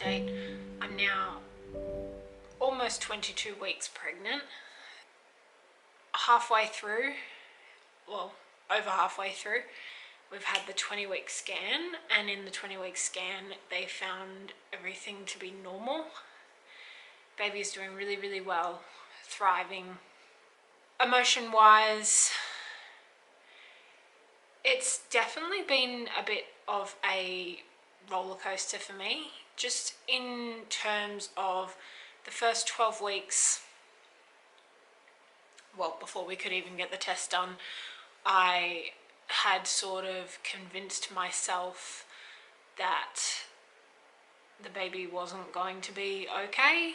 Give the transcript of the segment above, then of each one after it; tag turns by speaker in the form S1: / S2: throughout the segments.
S1: update. I'm now almost 22 weeks pregnant. Halfway through, well, over halfway through, we've had the 20-week scan, and in the 20-week scan they found everything to be normal. Baby is doing really, really well, thriving. Emotion-wise, it's definitely been a bit of a roller coaster for me, just in terms of the first 12 weeks. Well, before we could even get the test done, I had sort of convinced myself that the baby wasn't going to be okay,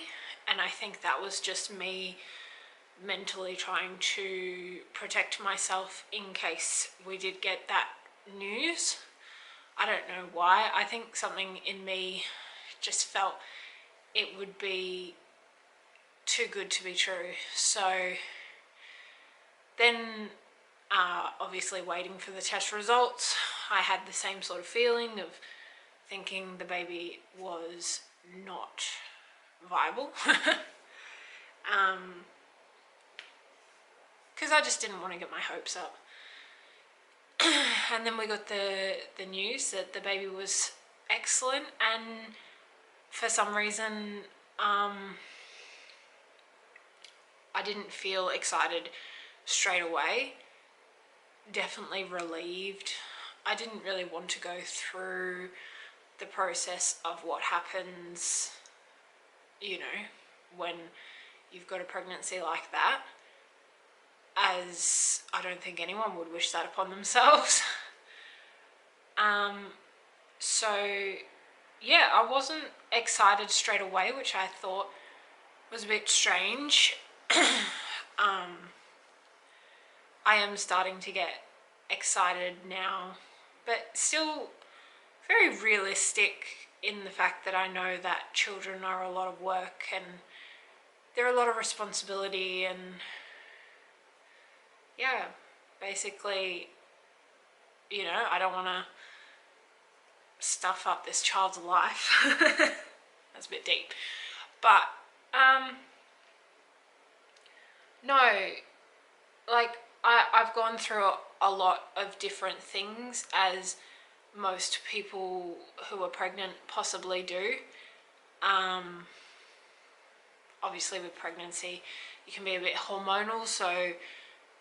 S1: and I think that was just me mentally trying to protect myself in case we did get that news. I don't know why. I think something in me just felt it would be too good to be true. So then obviously waiting for the test results, I had the same sort of feeling of thinking the baby was not viable. Because I just didn't want to get my hopes up. And then we got the news that the baby was excellent, and for some reason I didn't feel excited straight away. Definitely relieved. I didn't really want to go through the process of what happens, you know, when you've got a pregnancy like that, as I don't think anyone would wish that upon themselves. So yeah, I wasn't excited straight away, which I thought was a bit strange. I am starting to get excited now, but still very realistic in the fact that I know that children are a lot of work and they're a lot of responsibility, and yeah, basically, you know, I don't want to stuff up this child's life. That's a bit deep. But no, like I've gone through a lot of different things, as most people who are pregnant possibly do. Obviously with pregnancy you can be a bit hormonal, so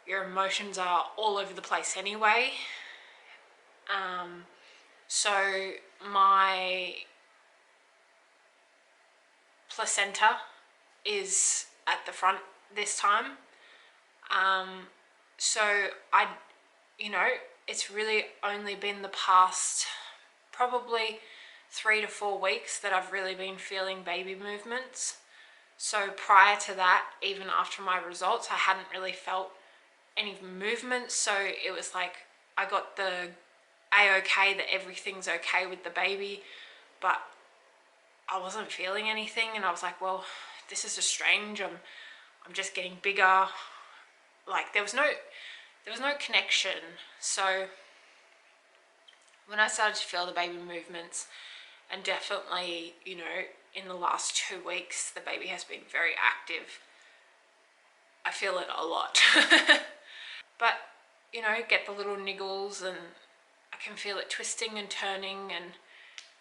S1: your emotions are all over the place anyway. So my placenta is at the front this time. So you know, it's really only been the past probably 3 to 4 weeks that I've really been feeling baby movements. So prior to that, even after my results, I hadn't really felt any movement. So it was like I got the A-okay, that everything's okay with the baby, but I wasn't feeling anything, and I was like, well, this is just strange. I'm just getting bigger. Like there was no connection. So when I started to feel the baby movements, and definitely, you know, in the last 2 weeks, the baby has been very active. I feel it a lot. But, you know, get the little niggles, and I can feel it twisting and turning, and,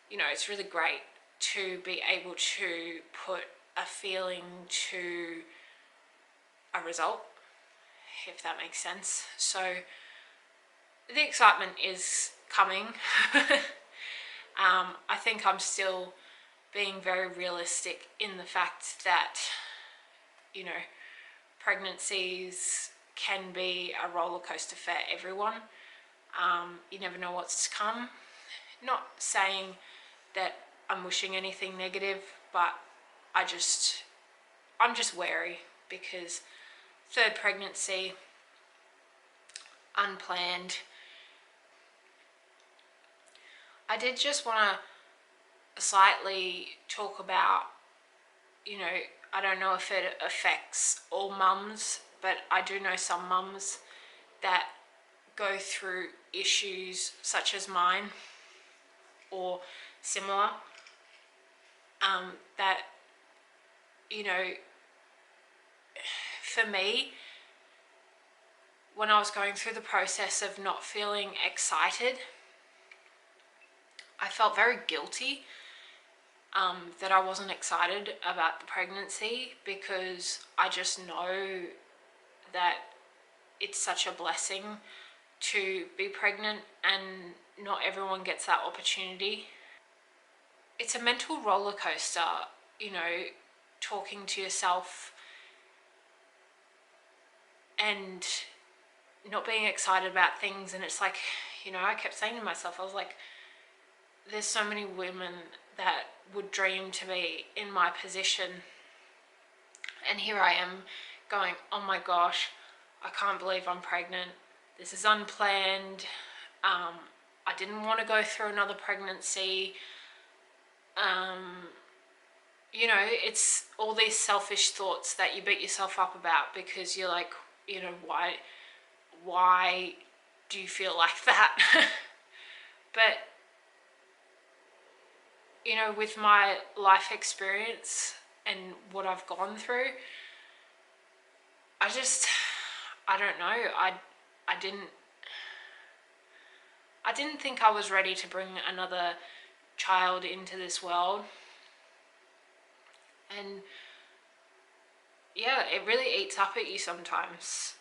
S1: you know, it's really great to be able to put a feeling to a result, if that makes sense. So the excitement is coming. I think I'm still being very realistic in the fact that, you know, pregnancies can be a roller coaster for everyone. You never know what's to come. Not saying that I'm wishing anything negative, but I'm just wary, because third pregnancy, unplanned. I did just want to slightly talk about, you know, I don't know if it affects all mums, but I do know some mums that go through issues such as mine or similar. that, you know, for me, when I was going through the process of not feeling excited, I felt very guilty that I wasn't excited about the pregnancy, because I just know that it's such a blessing to be pregnant and not everyone gets that opportunity. It's a mental roller coaster, you know, talking to yourself and not being excited about things. And it's like, you know, I kept saying to myself, I was like, there's so many women that would dream to be in my position, and here I am going, oh my gosh, I can't believe I'm pregnant. This is unplanned. I didn't want to go through another pregnancy. You know, it's all these selfish thoughts that you beat yourself up about, because you're like, you know, why do you feel like that? But, you know, with my life experience and what I've gone through, I don't know. I didn't think I was ready to bring another child into this world. And yeah, it really eats up at you sometimes.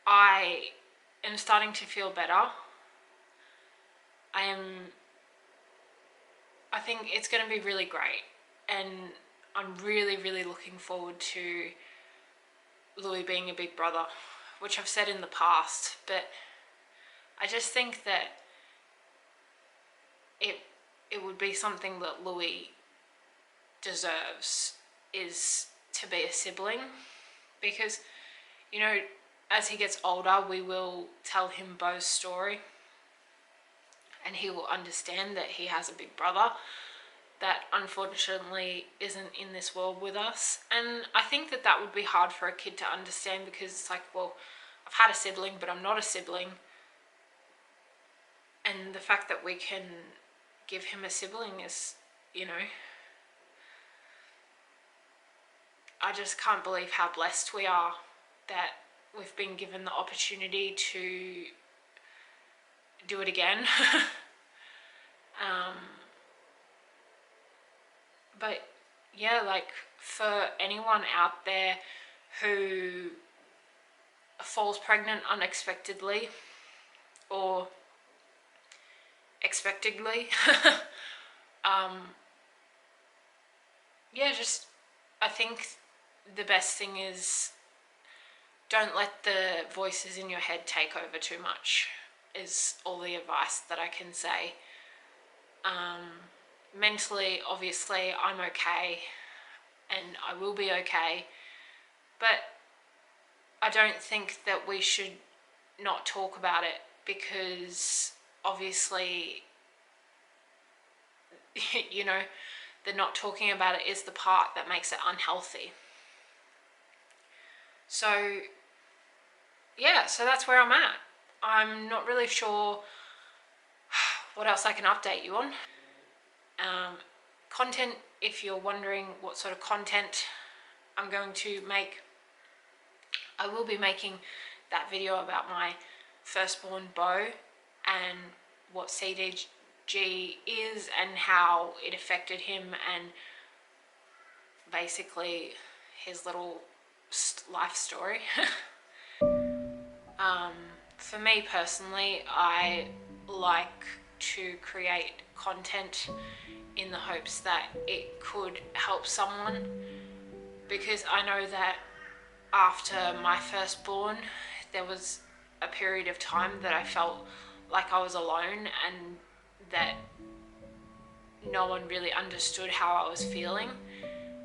S1: I am starting to feel better. I think it's going to be really great, and I'm really, really looking forward to Louis being a big brother, which I've said in the past, but I just think that it would be something that Louis deserves, is to be a sibling, because, you know, as he gets older, we will tell him Beau's story, and he will understand that he has a big brother that unfortunately isn't in this world with us. And I think that that would be hard for a kid to understand, because it's like, well, I've had a sibling, but I'm not a sibling. And the fact that we can give him a sibling is, you know, I just can't believe how blessed we are that we've been given the opportunity to do it again. But yeah, like, for anyone out there who falls pregnant unexpectedly or expectedly, yeah, just, I think the best thing is, don't let the voices in your head take over too much, is all the advice that I can say. Mentally, obviously, I'm okay, and I will be okay, but I don't think that we should not talk about it, because obviously, you know, the not talking about it is the part that makes it unhealthy. So yeah, so that's where I'm at. I'm not really sure what else I can update you on. Content, if you're wondering what sort of content I'm going to make, I will be making that video about my firstborn Beau and what CDG is and how it affected him, and basically his little life story. For me personally, I like to create content in the hopes that it could help someone, because I know that after my firstborn, there was a period of time that I felt like I was alone, and that no one really understood how I was feeling.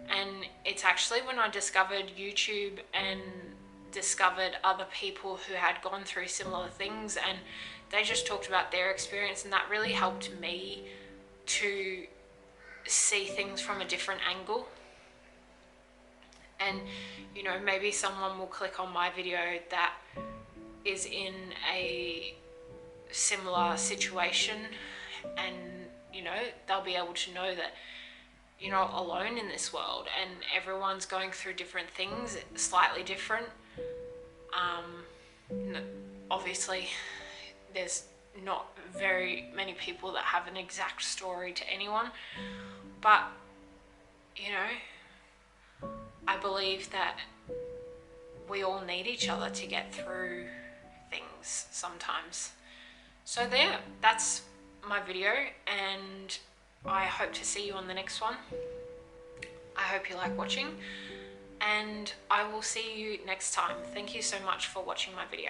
S1: And it's actually when I discovered YouTube and discovered other people who had gone through similar things, and they just talked about their experience, and that really helped me to see things from a different angle. And, you know, maybe someone will click on my video that is in a similar situation, and, you know, they'll be able to know that you're not alone in this world, and everyone's going through different things, slightly different. Obviously, there's not very many people that have an exact story to anyone, but you know, I believe that we all need each other to get through things sometimes. So there, that's my video, and I hope to see you on the next one. I hope you like watching, and I will see you next time. Thank you so much for watching my video.